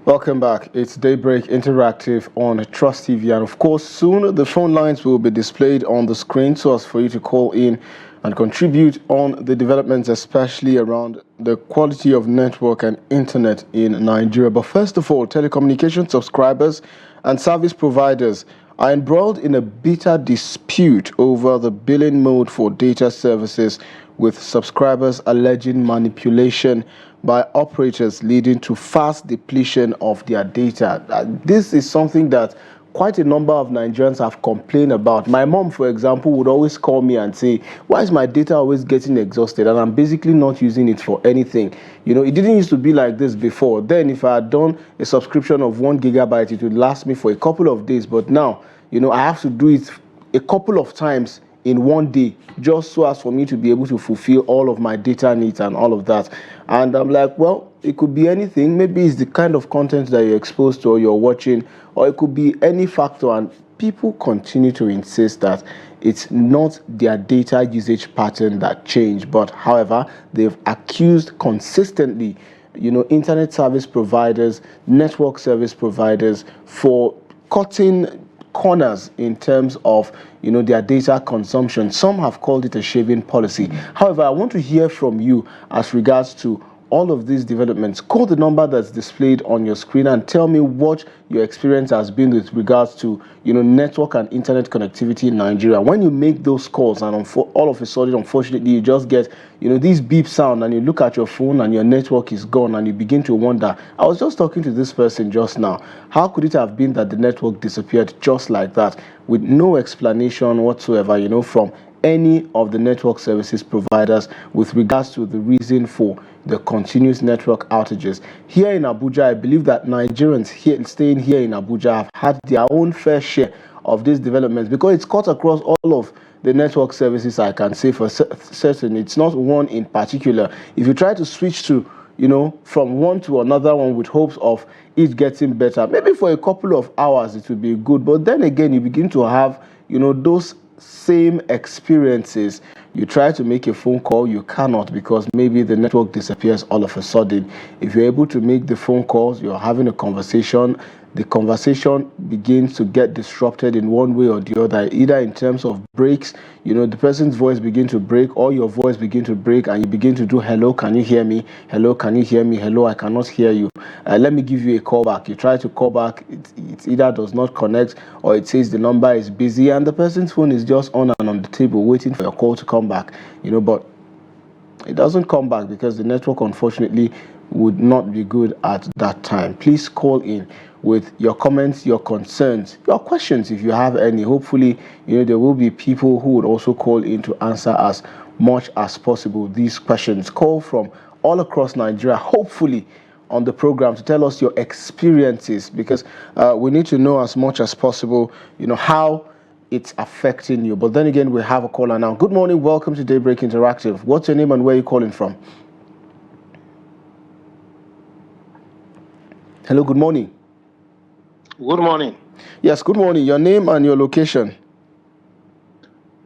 Welcome back. It's Daybreak Interactive on Trust TV. And of course, soon the phone lines will be displayed on the screen so as for you to call in and contribute on the developments, especially around the quality of network and internet in Nigeria. But first of all, telecommunication subscribers and service providers are embroiled in a bitter dispute over the billing mode for data services, with subscribers alleging manipulation by operators leading to fast depletion of their data. This is something that quite a number of Nigerians have complained about. My mom, for example, would always call me and say, why is my data always getting exhausted? And I'm basically not using it for anything. You know, it didn't used to be like this before. Then if I had done a subscription of 1 gigabyte, it would last me for a couple of days. But now, you know, I have to do it a couple of times in one day, just so as for me to be able to fulfill all of my data needs and all of that. And I'm like, well, it could be anything. Maybe it's the kind of content that you're exposed to or you're watching, or it could be any factor. And people continue to insist that it's not their data usage pattern that changed, but however, they've accused consistently, you know, internet service providers, network service providers for cutting corners in terms of, you know, their data consumption. Some have called it a shaving policy. However, I want to hear from you as regards to all of these developments. Call the number that's displayed on your screen and tell me what your experience has been with regards to, you know, network and internet connectivity in Nigeria. When you make those calls and all of a sudden, unfortunately, you just get, you know, this beep sound and you look at your phone and your network is gone and you begin to wonder. I was just talking to this person just now. How could it have been that the network disappeared just like that with no explanation whatsoever, you know, from any of the network services providers with regards to the reason for the continuous network outages? Here in Abuja, I believe that Nigerians staying here in Abuja have had their own fair share of these developments, because it's cut across all of the network services. I can say for certain it's not one in particular. If you try to switch to, you know, from one to another one with hopes of it getting better, maybe for a couple of hours it will be good, but then again you begin to have, you know, those same experiences. You try to make a phone call, you cannot, because maybe the network disappears all of a sudden. If you're able to make the phone calls, you're having a conversation, the conversation begins to get disrupted in one way or the other, either in terms of breaks, you know, the person's voice begin to break or your voice begin to break, and you begin to do, hello, can you hear me? Hello, can you hear me? Hello, I cannot hear you. Let me give you a call back. You try to call back, it either does not connect or it says the number is busy, and the person's phone is just on and on the table waiting for your call to come back, you know, but it doesn't come back because the network, unfortunately, would not be good at that time. Please call in with your comments, your concerns, your questions if you have any. Hopefully, you know, there will be people who would also call in to answer as much as possible these questions. Call from all across Nigeria, hopefully on the program, to tell us your experiences, because we need to know as much as possible, you know, how it's affecting you. But then again, we have a caller now. Good morning, welcome to Daybreak Interactive. What's your name and where are you calling from? Hello, good morning. Good morning. Yes, good morning. Your name and your location?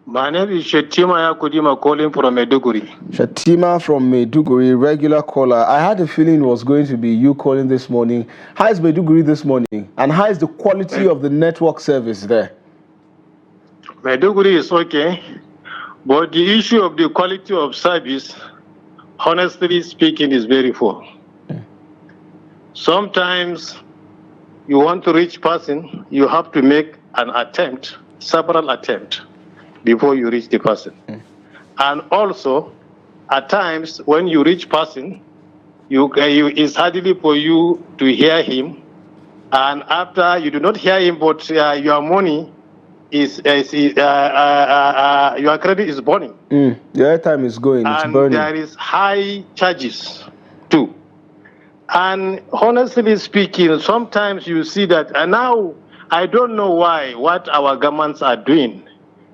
My name is Shetima Yakudima, calling from Maiduguri. Shetima from Maiduguri, regular caller. I had a feeling it was going to be you calling this morning. How is Maiduguri this morning? And how is the quality of the network service there? Maiduguri is okay, but the issue of the quality of service, honestly speaking, is very poor. Sometimes you want to reach person, you have to make an attempt, several attempts, before you reach the person. And also, at times, when you reach person, it's hardly for you to hear him. And after you do not hear him, but your money your credit is burning. The airtime is going, it's burning. And there is high charges too. And honestly speaking, sometimes you see that, and now I don't know what our governments are doing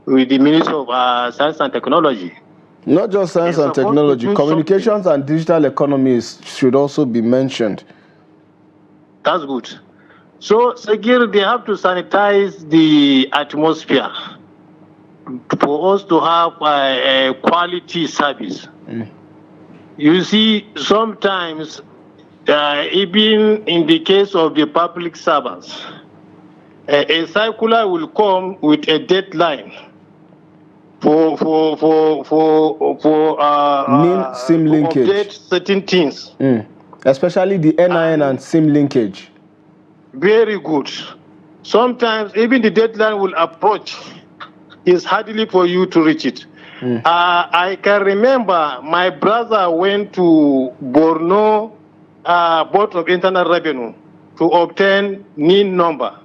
with the Ministry of Science and Technology. Not just science and technology, communications and digital economies should also be mentioned. That's good. So, Sagir, they have to sanitize the atmosphere for us to have a quality service. You see, sometimes even in the case of the public servants, a circular will come with a deadline for SIM to linkage. update certain things. Especially the NIN and SIM linkage. Very good. Sometimes even the deadline will approach. It's hardly for you to reach it. I can remember my brother went to Borno Board of Internal Revenue to obtain NIN number.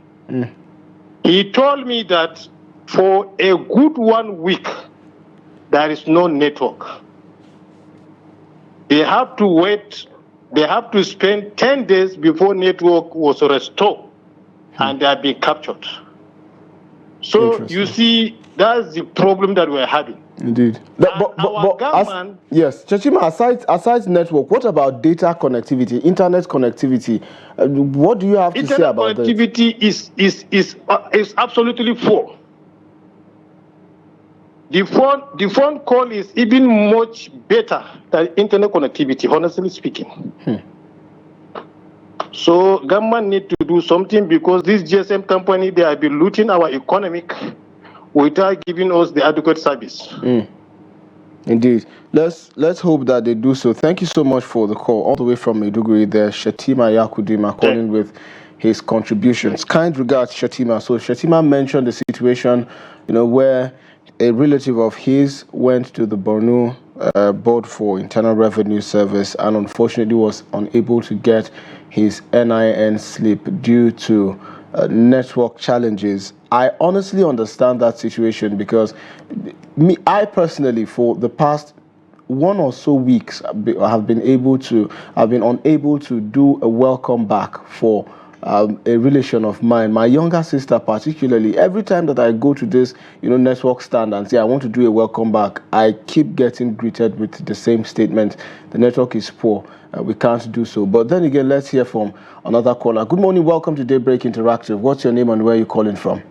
He told me that for a good 1 week, there is no network. They have to wait. They have to spend 10 days before network was restored, and they have been captured. So you see, that's the problem that we're having. Indeed. Yes, Chachima, aside network, what about data connectivity, internet connectivity? What do you have to say about that? Internet connectivity is absolutely poor. The phone call is even much better than internet connectivity, honestly speaking. So government need to do something, because this GSM company, they have been looting our economic without giving us the adequate service. Indeed. Let's hope that they do so. Thank you so much for the call. All the way from Maiduguri there, Shatima Yakudima calling with his contributions. Kind regards, Shatima. So Shatima mentioned the situation, where a relative of his went to the Borno Board for Internal Revenue Service and unfortunately was unable to get his NIN slip due to network challenges. I honestly understand that situation, because I personally, for the past 1 or so weeks, have been unable to do a welcome back for a relation of mine, my younger sister particularly. Every time that I go to this, network stand and say I want to do a welcome back, I keep getting greeted with the same statement: the network is poor, we can't do so. But then again, let's hear from another caller. Good morning, welcome to Daybreak Interactive. What's your name and where are you calling from?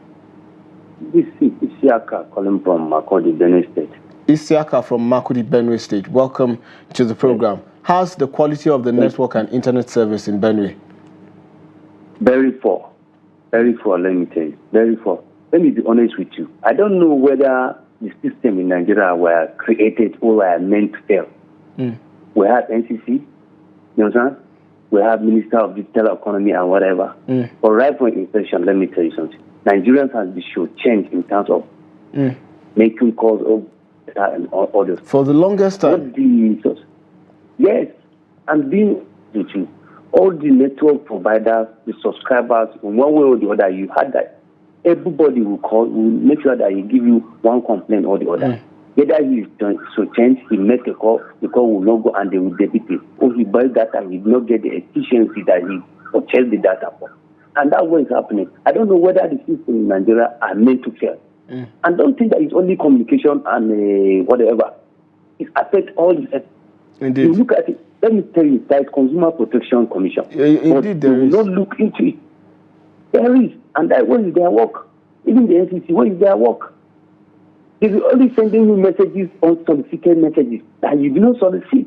This is Isiaka calling from Makurdi, Benue State. Isiaka from Makurdi, Benue State. Welcome to the program. How's the quality of the network and internet service in Benue? Very poor, let me tell you, very poor. Let me be honest with you. I don't know whether the system in Nigeria were created or were meant to fail. We have NCC, you understand? We have Minister of Digital Economy and whatever. But right from inception, let me tell you something. Nigerians have been short-changed in terms of making calls of data and others. For the longest time? Yes, and being with you. All the network providers, the subscribers, in one way or the other, you had that. Everybody will call, will make sure that he give you one complaint or the other. Either he is so change, he make a call, the call will not go and they will debit it. Or he buys data, he will not get the efficiency that he purchased the data for. And that's what is happening. I don't know whether the systems in Nigeria are meant to fail. And don't think that it's only communication and whatever. It affects all the. Indeed. You look at it. Let me tell you, there is Consumer Protection Commission. Indeed, there is. Not look into it. There is, and that what is their work? Even the NCC, what is their work? They will only sending you messages, unsolicited messages that you do not solicit.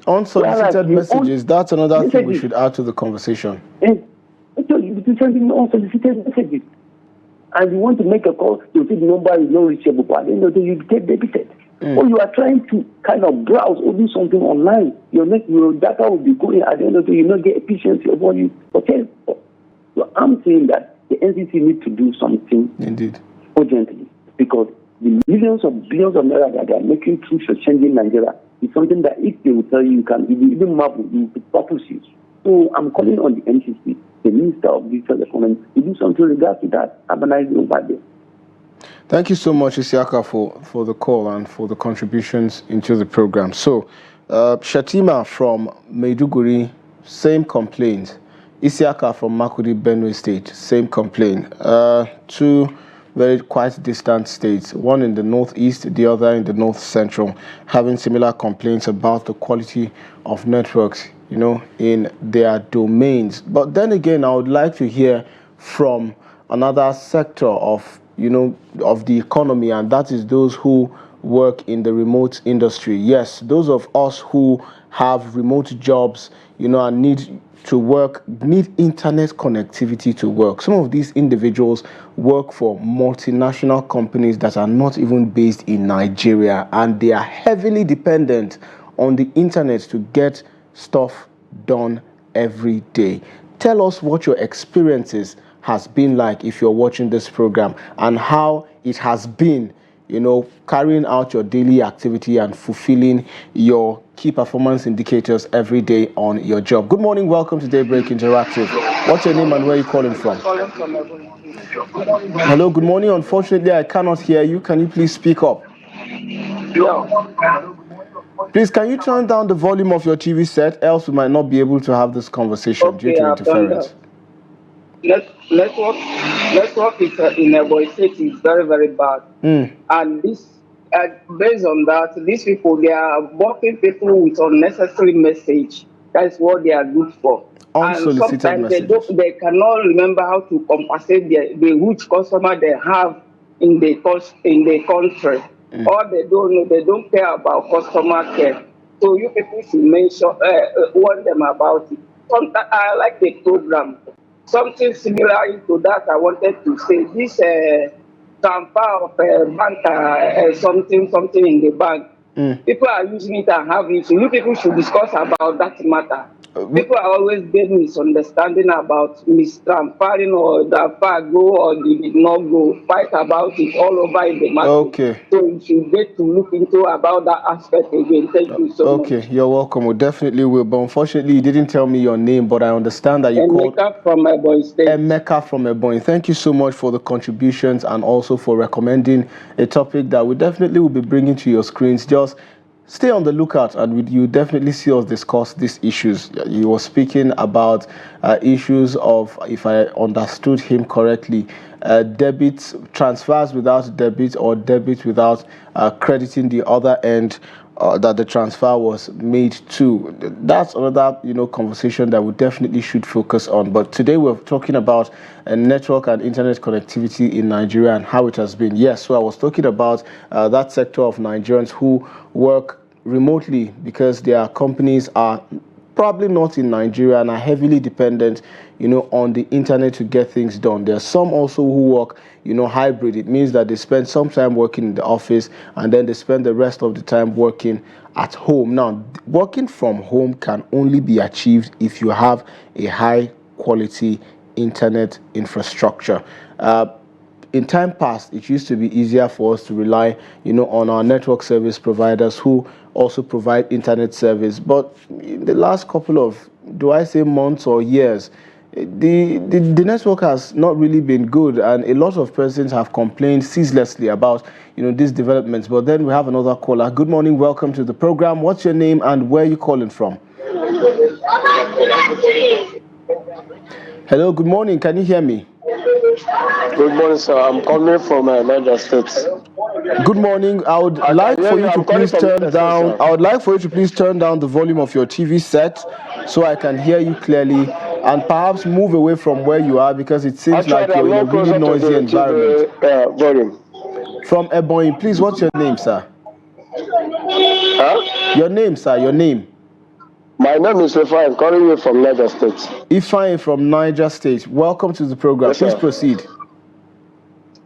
Unsolicited messages. That's another thing we should add to the conversation. So you sending unsolicited messages, and you want to make a call, you see the number is not reachable, but at the end of the day, you get debited. Or you are trying to kind of browse or do something online, your data will be going. At the end of the day, you not get efficiency of what you purchase. So I'm saying that the NCC need to do something urgently, because the millions of billions of naira that they are making through changing Nigeria is something that if they will tell you, you can even map with you purpose you. So I'm calling on the NCC, the Minister of Digital Economy, to do something regarding to that. Have a nice day over there. Thank you so much, Isiaka, for the call and for the contributions into the program. So, Shatima from Maiduguri, same complaint. Isiaka from Makurdi, Benue State, same complaint. Two very quite distant states, one in the northeast, the other in the north central, having similar complaints about the quality of networks, in their domains. But then again, I would like to hear from another sector of the economy, and that is those who work in the remote industry. Yes, those of us who have remote jobs, and need internet connectivity to work. Some of these individuals work for multinational companies that are not even based in Nigeria, and they are heavily dependent on the internet to get stuff done every day. Tell us what your experiences has been like if you're watching this program, and how it has been, carrying out your daily activity and fulfilling your key performance indicators every day on your job. Good morning, welcome to Daybreak Interactive. What's your name and where are you calling from? Hello, good morning. Unfortunately, I cannot hear you. Can you please speak up? Please, can you turn down the volume of your TV set, else we might not be able to have this conversation due to interference. Network is in a voice is very, very bad. And this, based on that, these people, they are blocking people with unnecessary message. That's what they are good for. Unsolicited and sometimes messages. they cannot remember how to compensate the huge customer they have in the country. Or they don't know, they don't care about customer care. So you people should warn them about it. Sometimes I like the program. Something similar to that I wanted to say. This transfer of bank, something in the bank. People are using it and have it. So you people should discuss about that matter. People are always getting misunderstanding about mistransferring or the far go or did not go. Fight about it all over in the market. Okay. So you should get to look into about that aspect again. Thank you so much. Okay, you're welcome. We definitely will. But unfortunately, you didn't tell me your name, but I understand that you called Emeka from Ebonyi State. Emeka from Ebonyi. Thank you so much for the contributions and also for recommending a topic that we definitely will be bringing to your screens. Just stay on the lookout, and you definitely see us discuss these issues. You were speaking about issues of, if I understood him correctly, debit transfers without debit, or debit without crediting the other end that the transfer was made to. That's another conversation that we definitely should focus on. But today we're talking about network and internet connectivity in Nigeria and how it has been. Yes, so I was talking about that sector of Nigerians who work remotely because their companies are probably not in Nigeria and are heavily dependent on the internet to get things done. There are some also who work hybrid. It means that they spend some time working in the office and then they spend the rest of the time working at home. Now, working from home can only be achieved if you have a high quality internet infrastructure. In time past, it used to be easier for us to rely, on our network service providers who also provide internet service. But in the last couple of, do I say months or years, the network has not really been good, and a lot of persons have complained ceaselessly about these developments. But then we have another caller. Good morning, welcome to the program. What's your name and where are you calling from? Hello, good morning. Can you hear me? Good morning, sir. I'm calling from Niger State. Good morning. I would like for you to please turn down. I would like for you to please turn down the volume of your TV set so I can hear you clearly, and perhaps move away from where you are because it seems like you're in a really noisy environment. From Ebonyi, please. What's your name, sir? Huh? Your name, sir. Your name. My name is Ifeanyi. I'm calling you from Niger State. Ifeanyi from Niger State. Welcome to the program. Yes, please proceed.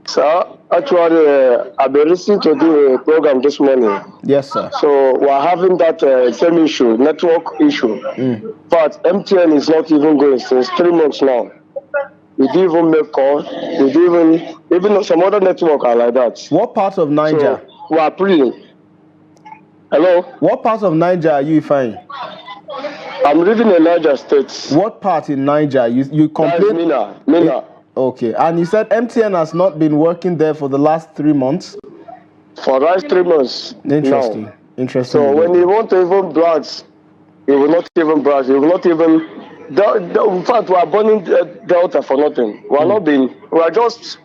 Sir, actually, I've been listening to the program this morning. Yes, sir. So we're having that same issue, network issue. But MTN is not even going since 3 months now. We didn't even make calls. We didn't even some other network are like that. What part of Niger? So we are praying. Hello? What part of Niger are you, Ifeanyi? I'm living in Niger State. What part in Niger? You complained? Mina. Okay, and you said MTN has not been working there for the last 3 months? For the last 3 months. Interesting. No. Interesting. So when you want to even browse, you will not even browse. You will not even. In fact, we are burning Delta for nothing. We are not being. We are just,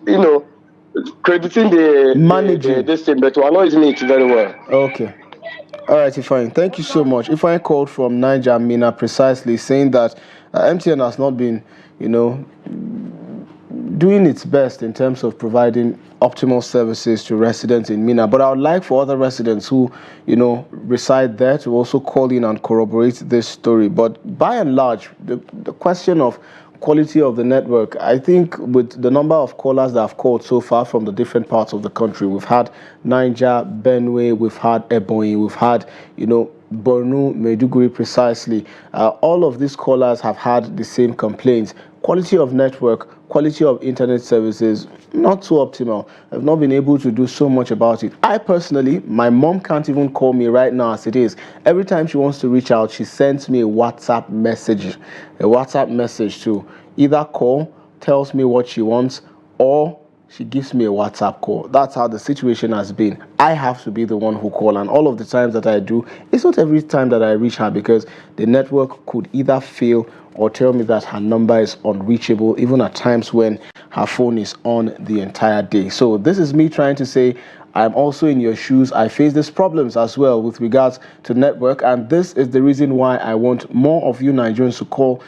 crediting managing this thing, but we are not using it very well. Okay. All right, Ifeanyi. Thank you so much. Ifeanyi called from Niger, Mina, precisely saying that MTN has not been, doing its best in terms of providing optimal services to residents in Mina. But I would like for other residents who, reside there to also call in and corroborate this story. But by and large, the question of quality of the network, I think with the number of callers that have called so far from the different parts of the country, we've had Niger, Benue, we've had Ebonyi, we've had, Borno, Maiduguri precisely. All of these callers have had the same complaints. Quality of network, quality of internet services, not so optimal. I've not been able to do so much about it. I personally, my mom can't even call me right now as it is. Every time she wants to reach out, she sends me a WhatsApp message to either call, tells me what she wants, or she gives me a WhatsApp call. That's how the situation has been. I have to be the one who call, and all of the times that I do, it's not every time that I reach her because the network could either fail or tell me that her number is unreachable, even at times when her phone is on the entire day. So this is me trying to say I'm also in your shoes. I face these problems as well with regards to network, and this is the reason why I want more of you Nigerians to call,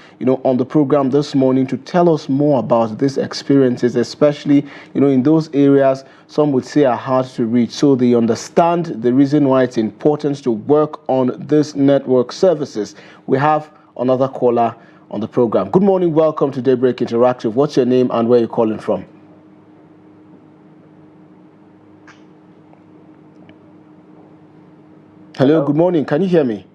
on the program this morning to tell us more about these experiences, especially, in those areas some would say are hard to reach, so they understand the reason why it's important to work on this network services. We have another caller on the program. Good morning, welcome to Daybreak Interactive. What's your name and where are you calling from? Hello, good morning. Can you hear me?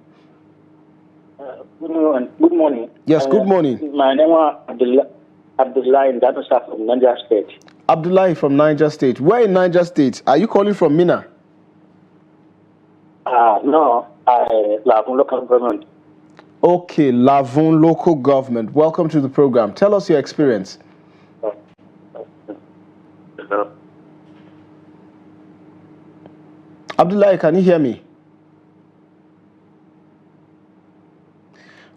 Good morning. Yes, good morning. My name is Abdullah in Datosa from Niger State. Abdullah from Niger State. Where in Niger State? Are you calling from Mina? No, Lavon local government. Okay, Lavon local government. Welcome to the program. Tell us your experience. Abdullah, can you hear me?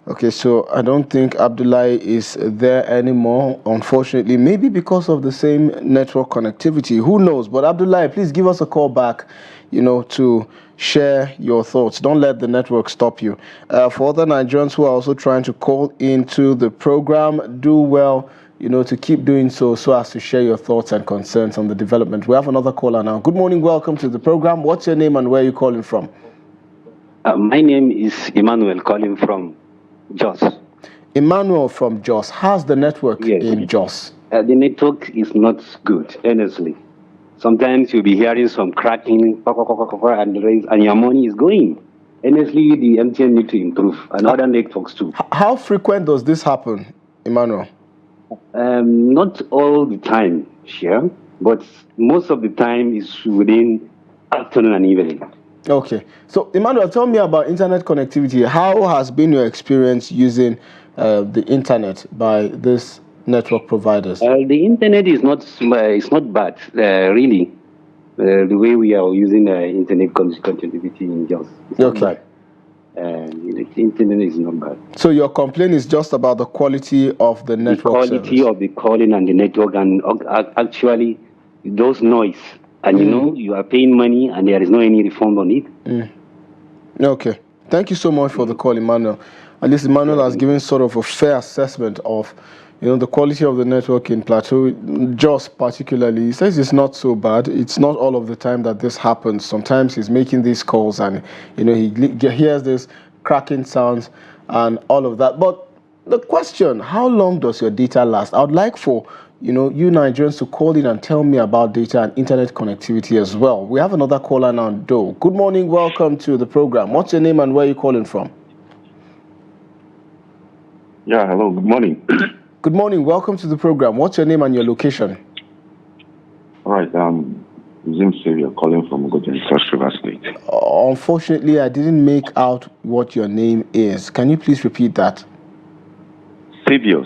Okay, so I don't think Abdullah is there anymore, unfortunately. Maybe because of the same network connectivity. Who knows? But Abdullah, please give us a call back, to share your thoughts. Don't let the network stop you. For other Nigerians who are also trying to call into the program, do well, to keep doing so as to share your thoughts and concerns on the development. We have another caller now. Good morning. Welcome to the program. What's your name and where are you calling from? My name is Emmanuel, calling from Jos. Emmanuel from Jos. How's the network in Jos? The network is not good, honestly. Sometimes you'll be hearing some cracking, and your money is going. Honestly, the MTN need to improve, and other networks too. How frequent does this happen, Emmanuel? Not all the time, sure, but most of the time is within afternoon and evening. Okay. So, Emmanuel, tell me about internet connectivity. How has been your experience using the internet by this network providers? The internet is not bad, really. The way we are using internet connectivity in Jos. Okay. The internet is not bad. So your complaint is just about the quality of the network quality service. Of the calling and the network, and actually those noise. And you are paying money and there is no any refund on it. Okay. Thank you so much for the call, Emmanuel. At least Emmanuel has given sort of a fair assessment of, the quality of the network in Plateau. Jos particularly, he says it's not so bad. It's not all of the time that this happens. Sometimes he's making these calls and, he hears this cracking sounds and all of that. But the question, how long does your data last? I would like for you Nigerians to call in and tell me about data and internet connectivity as well. We have another caller now, Doe. Good morning, welcome to the program. What's your name and where are you calling from? Yeah, hello, good morning. Good morning, welcome to the program. What's your name and your location? All right, Zim Savior calling from Ogoja, Cross River State. Unfortunately, I didn't make out what your name is. Can you please repeat that? Savior.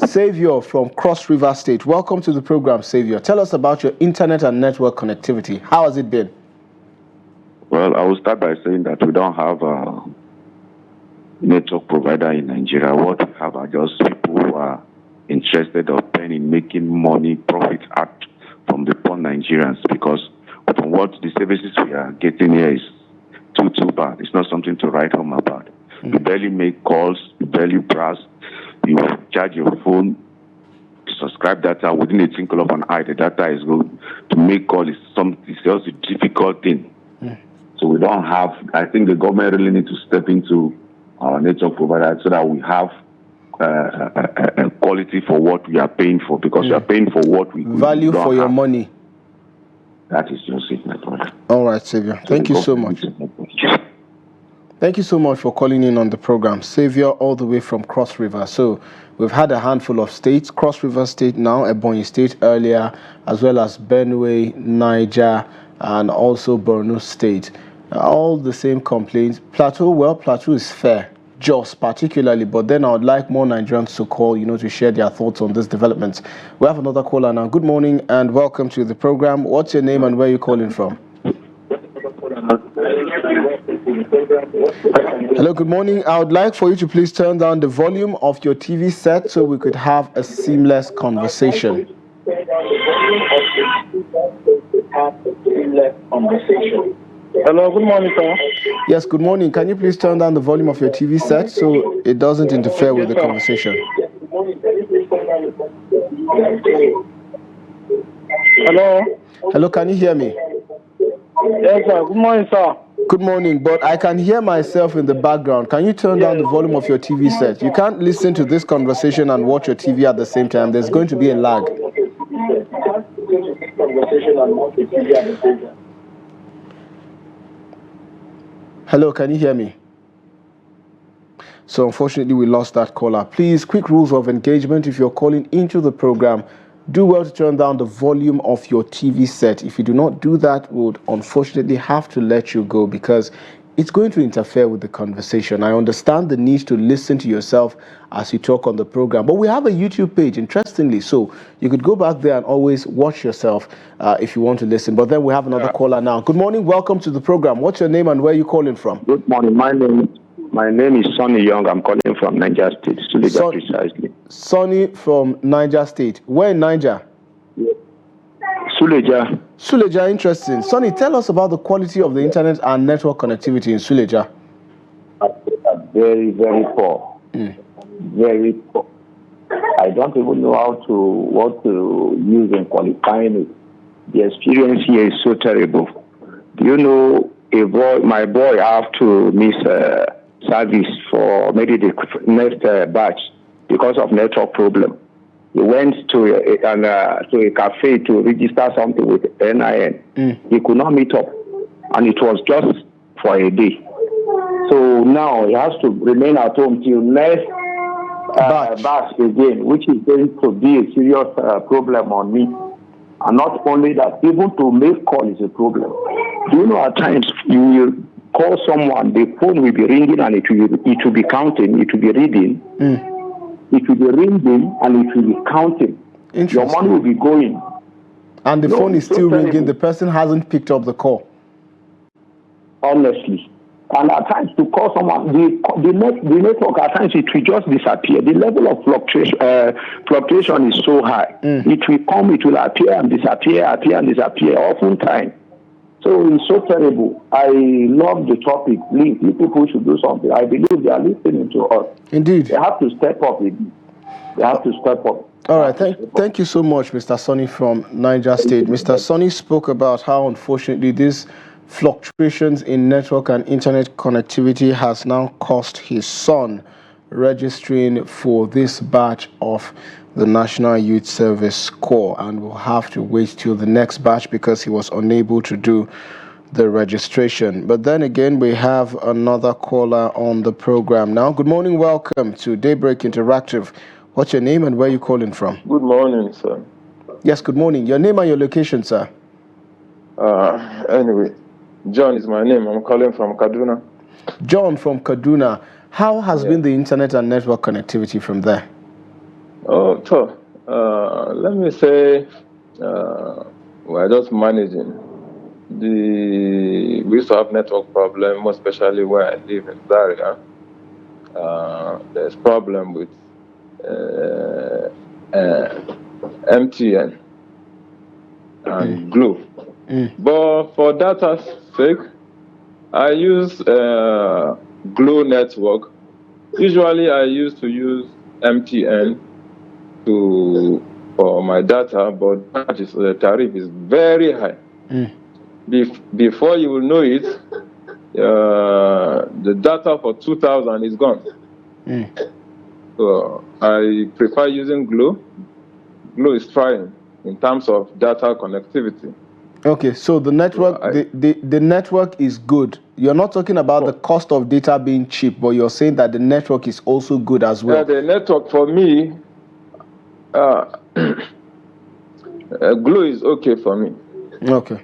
Savior from Cross River State. Welcome to the program, Savior. Tell us about your internet and network connectivity. How has it been? Well, I will start by saying that we don't have a network provider in Nigeria. What we have are just people who are interested or paying in making money, profit out from the poor Nigerians, because from what the services we are getting here is too bad. It's not something to write home about. You barely make calls, you barely browse, you charge your phone subscribe data within a twinkle of an eye. The data is going to make call is just a difficult thing. So we don't have. I think the government really needs to step into our network provider so that we have a quality for what we are paying for, because we are paying for what we value don't for your have. money. That is just it, my brother. All right, Savior. Thank you so much. Thank you so much for calling in on the program. Savior, all the way from Cross River. So we've had a handful of states, Cross River State now, Ebonyi State earlier, as well as Benue, Niger, and also Borno State. All the same complaints. Plateau, well, Plateau is fair, just particularly, but then I would like more Nigerians to call, to share their thoughts on this development. We have another caller now. Good morning and welcome to the program. What's your name and where are you calling from? Hello, good morning. I would like for you to please turn down the volume of your TV set so we could have a seamless conversation. Hello, good morning, sir. Yes, good morning. Can you please turn down the volume of your TV set so it doesn't interfere with the conversation? Hello? Hello, can you hear me? Yes, sir. Good morning, sir. Good morning, but I can hear myself in the background. Can you turn down the volume of your TV set? You can't listen to this conversation and watch your TV at the same time. There's going to be a lag. Hello, can you hear me? So unfortunately, we lost that caller. Please, quick rules of engagement. If you're calling into the program, do well to turn down the volume of your TV set. If you do not do that, we would unfortunately have to let you go because it's going to interfere with the conversation. I understand the need to listen to yourself as you talk on the program, but we have a YouTube page, interestingly, so you could go back there and always watch yourself if you want to listen. But then we have another caller now. Good morning, welcome to the program. What's your name and where are you calling from? Good morning. My name is Sonny Young. I'm calling from Niger State, Suleja precisely. Sonny from Niger State. Where in Niger? Suleja. Suleja, interesting. Sonny, tell us about the quality of the internet and network connectivity in Suleja. Very, very poor. Very poor. I don't even know what to use in qualifying it. The experience here is so terrible. Do you know, my boy have to miss service for maybe the next batch because of network problem. He went to a cafe to register something with NIN. He could not meet up, and it was just for a day. So now he has to remain at home till next batch again, which is going to be a serious problem on me. And not only that, even to make call is a problem. Do you know at times you will call someone, the phone will be ringing and it will be counting, it will be reading. It will be ringing and it will be counting. Your money will be going. And the phone is still ringing. The person hasn't picked up the call. Honestly. And at times to call someone, the network at times it will just disappear. The level of fluctuation is so high. It will come, it will appear and disappear, appear and disappear, oftentimes. So it's so terrible. I love the topic. People should do something. I believe they are listening to us. Indeed. They have to step up. They have to step up. All right. Thank you so much, Mr. Sonny from Niger State. Mr. Sonny spoke about how, unfortunately, these fluctuations in network and internet connectivity has now cost his son registering for this batch of the National Youth Service Corps, and will have to wait till the next batch because he was unable to do the registration. But then again, we have another caller on the program now. Good morning, welcome to Daybreak Interactive. What's your name and where are you calling from? Good morning, sir. Yes, good morning. Your name and your location, sir? Anyway, John is my name. I'm calling from Kaduna. John from Kaduna. How has been the internet and network connectivity from there? Oh, so let me say we're just managing. We used to have network problem, more especially where I live in Zaria. There's problem with MTN and Glo. But for data's sake, I use Glo network. Usually I used to use MTN to for my data, but the tariff is very high. Before you will know it, the data for 2,000 is gone. So I prefer using Glo. Glo is trying in terms of data connectivity. Okay, so the network, the network is good. You're not talking about the cost of data being cheap, but you're saying that the network is also good as well. Yeah, the network for me, Glo is okay for me. Okay.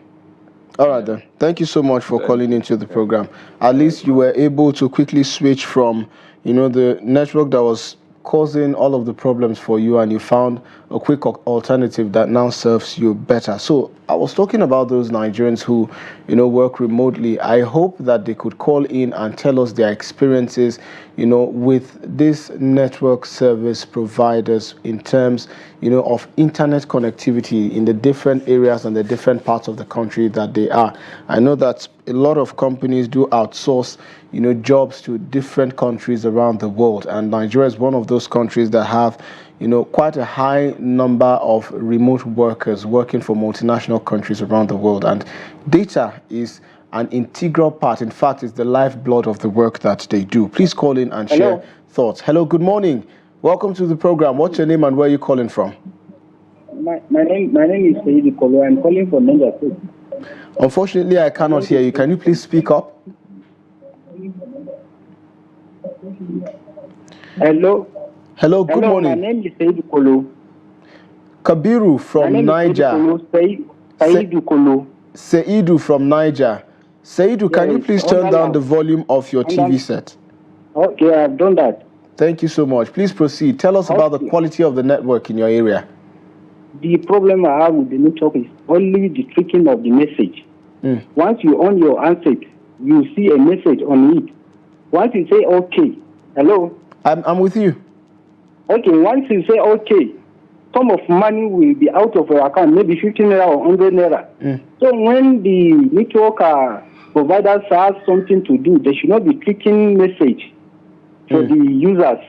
All right then. Thank you so much for calling into the program. At least you were able to quickly switch from, the network that was causing all of the problems for you, and you found a quick alternative that now serves you better. So I was talking about those Nigerians who, work remotely. I hope that they could call in and tell us their experiences, with these network service providers in terms, of internet connectivity in the different areas and the different parts of the country that they are. I know that a lot of companies do outsource, jobs to different countries around the world, and Nigeria is one of those countries that have, quite a high number of remote workers working for multinational countries around the world, and data is an integral part. In fact, it's the lifeblood of the work that they do. Please call in and share thoughts. Hello, good morning. Welcome to the program. What's your name and where are you calling from? My name is Sagir Ibrahim. I'm calling from Niger State. Unfortunately, I cannot hear you. Can you please speak up? Hello. Hello, good morning. My name is Sagir Ibrahim. Kabiru from Niger. Seidu from Niger. Seidu, can you please turn down the volume of your TV set? Okay, I've done that. Thank you so much. Please proceed. Tell us about the quality of the network in your area. The problem I have with the network is only the tricking of the message. Once you on your handset, you see a message on it. Once you say okay, hello? I'm with you. Okay, once you say okay, some of money will be out of your account, maybe 15 naira or 100 naira. So when the network providers have something to do, they should not be clicking message for the users.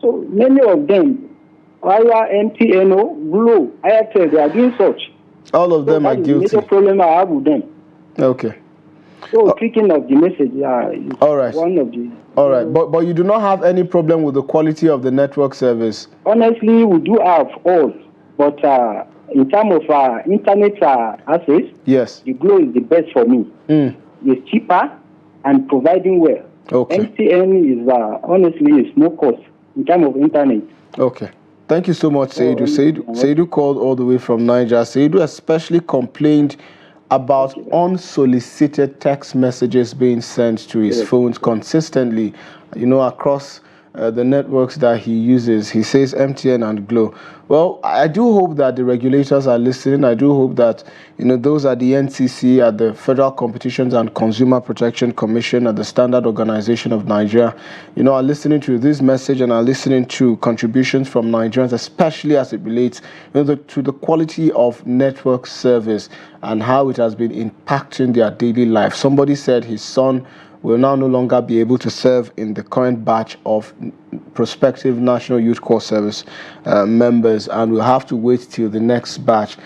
So many of them, via MTNO, Glo, Airtel, they are doing such. All of them are guilty. That's the major problem I have with them. Okay. So clicking of the message is all right. One of the... All right, but you do not have any problem with the quality of the network service? Honestly, we do have all, but in terms of internet access, yes, the Glo is the best for me. It's cheaper and providing well. Okay. MTN is honestly is no cost in terms of internet. Okay. Thank you so much, Seidu. Seidu called all the way from Niger. Seidu especially complained about unsolicited text messages being sent to his phones consistently, across the networks that he uses. He says MTN and Glo. Well, I do hope that the regulators are listening. I do hope that, those at the NCC, at the Federal Competitions and Consumer Protection Commission, at the Standard Organization of Nigeria, are listening to this message and are listening to contributions from Nigerians, especially as it relates to the quality of network service and how it has been impacting their daily life. Somebody said his son will now no longer be able to serve in the current batch of prospective National Youth Corps Service members, and will have to wait till the next batch.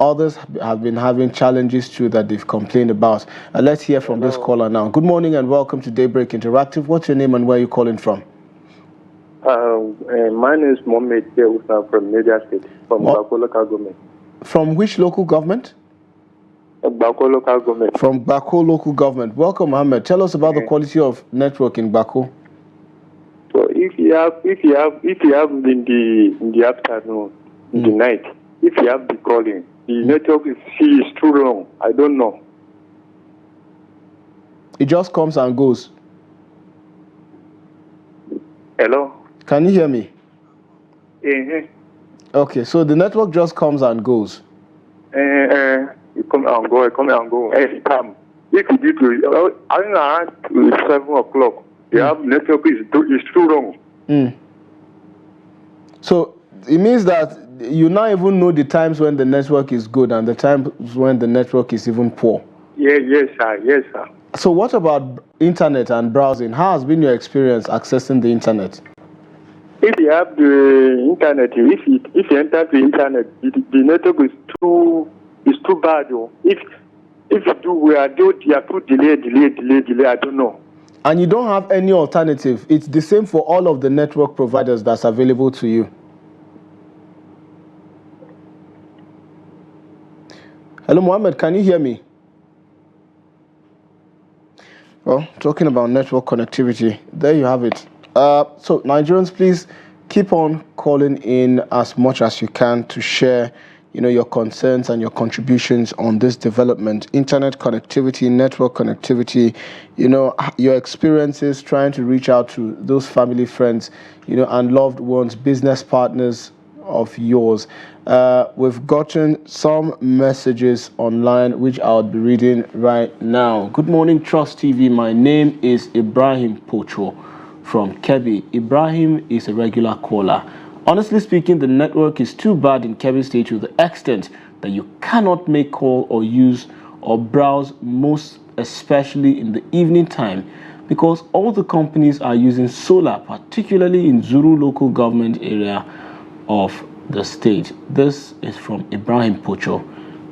Others have been having challenges too that they've complained about. Let's hear from this caller now. Good morning and welcome to Daybreak Interactive. What's your name and where are you calling from? My name is Mohammed Jeusa from Niger State, from Bako local government. From which local government? Bako local government. From Bako local government. Welcome, Mohammed. Tell us about the quality of network in Bako. So if you have in the afternoon, in the night, if you have the calling, the network is too long. I don't know. It just comes and goes. Hello. Can you hear me? Okay, so the network just comes and goes. It come and go, It come. If you do to around 7 o'clock, you have network is too long. So it means that you now even know the times when the network is good and the times when the network is even poor. Yes, sir. So what about internet and browsing? How has been your experience accessing the internet? if you have the internet, if you enter the internet, the network is too bad. If you do, we are too delay. I don't know. And you don't have any alternative. It's the same for all of the network providers that's available to you. Hello, Mohammed, can you hear me? Well, talking about network connectivity, there you have it. So Nigerians, please keep on calling in as much as you can to share, your concerns and your contributions on this development. Internet connectivity, network connectivity, your experiences trying to reach out to those family, friends, and loved ones, business partners of yours. We've gotten some messages online which I'll be reading right now. Good morning, Trust TV. My name is Ibrahim Pocho from Kebbi. Ibrahim is a regular caller. Honestly speaking, the network is too bad in Kebbi State to the extent that you cannot make call or use or browse, most especially in the evening time, because all the companies are using solar, particularly in Zuru local government area of the state. This is from Ibrahim Pocho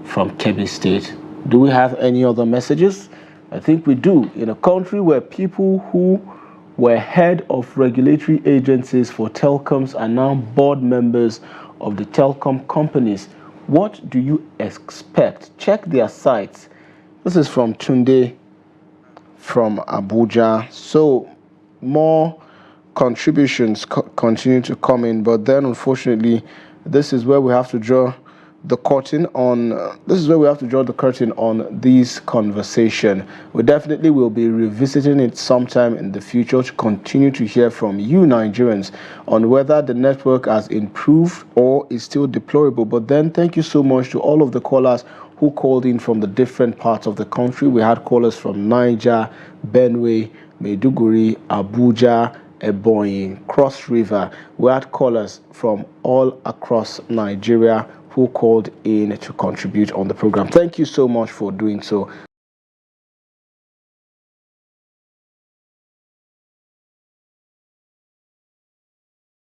from Kebbi State. Do we have any other messages? I think we do. In a country where people who were head of regulatory agencies for telecoms are now board members of the telecom companies, what do you expect? Check their sites. This is from Tunde from Abuja. So more contributions continue to come in, but then unfortunately this is where we have to draw the curtain on this conversation. We definitely will be revisiting it sometime in the future to continue to hear from you Nigerians on whether the network has improved or is still deplorable. But then thank you so much to all of the callers who called in from the different parts of the country. We had callers from Niger, Benue, Maiduguri, Abuja, Ebonyi, Cross River. We had callers from all across Nigeria who called in to contribute on the program. Thank you so much for doing so.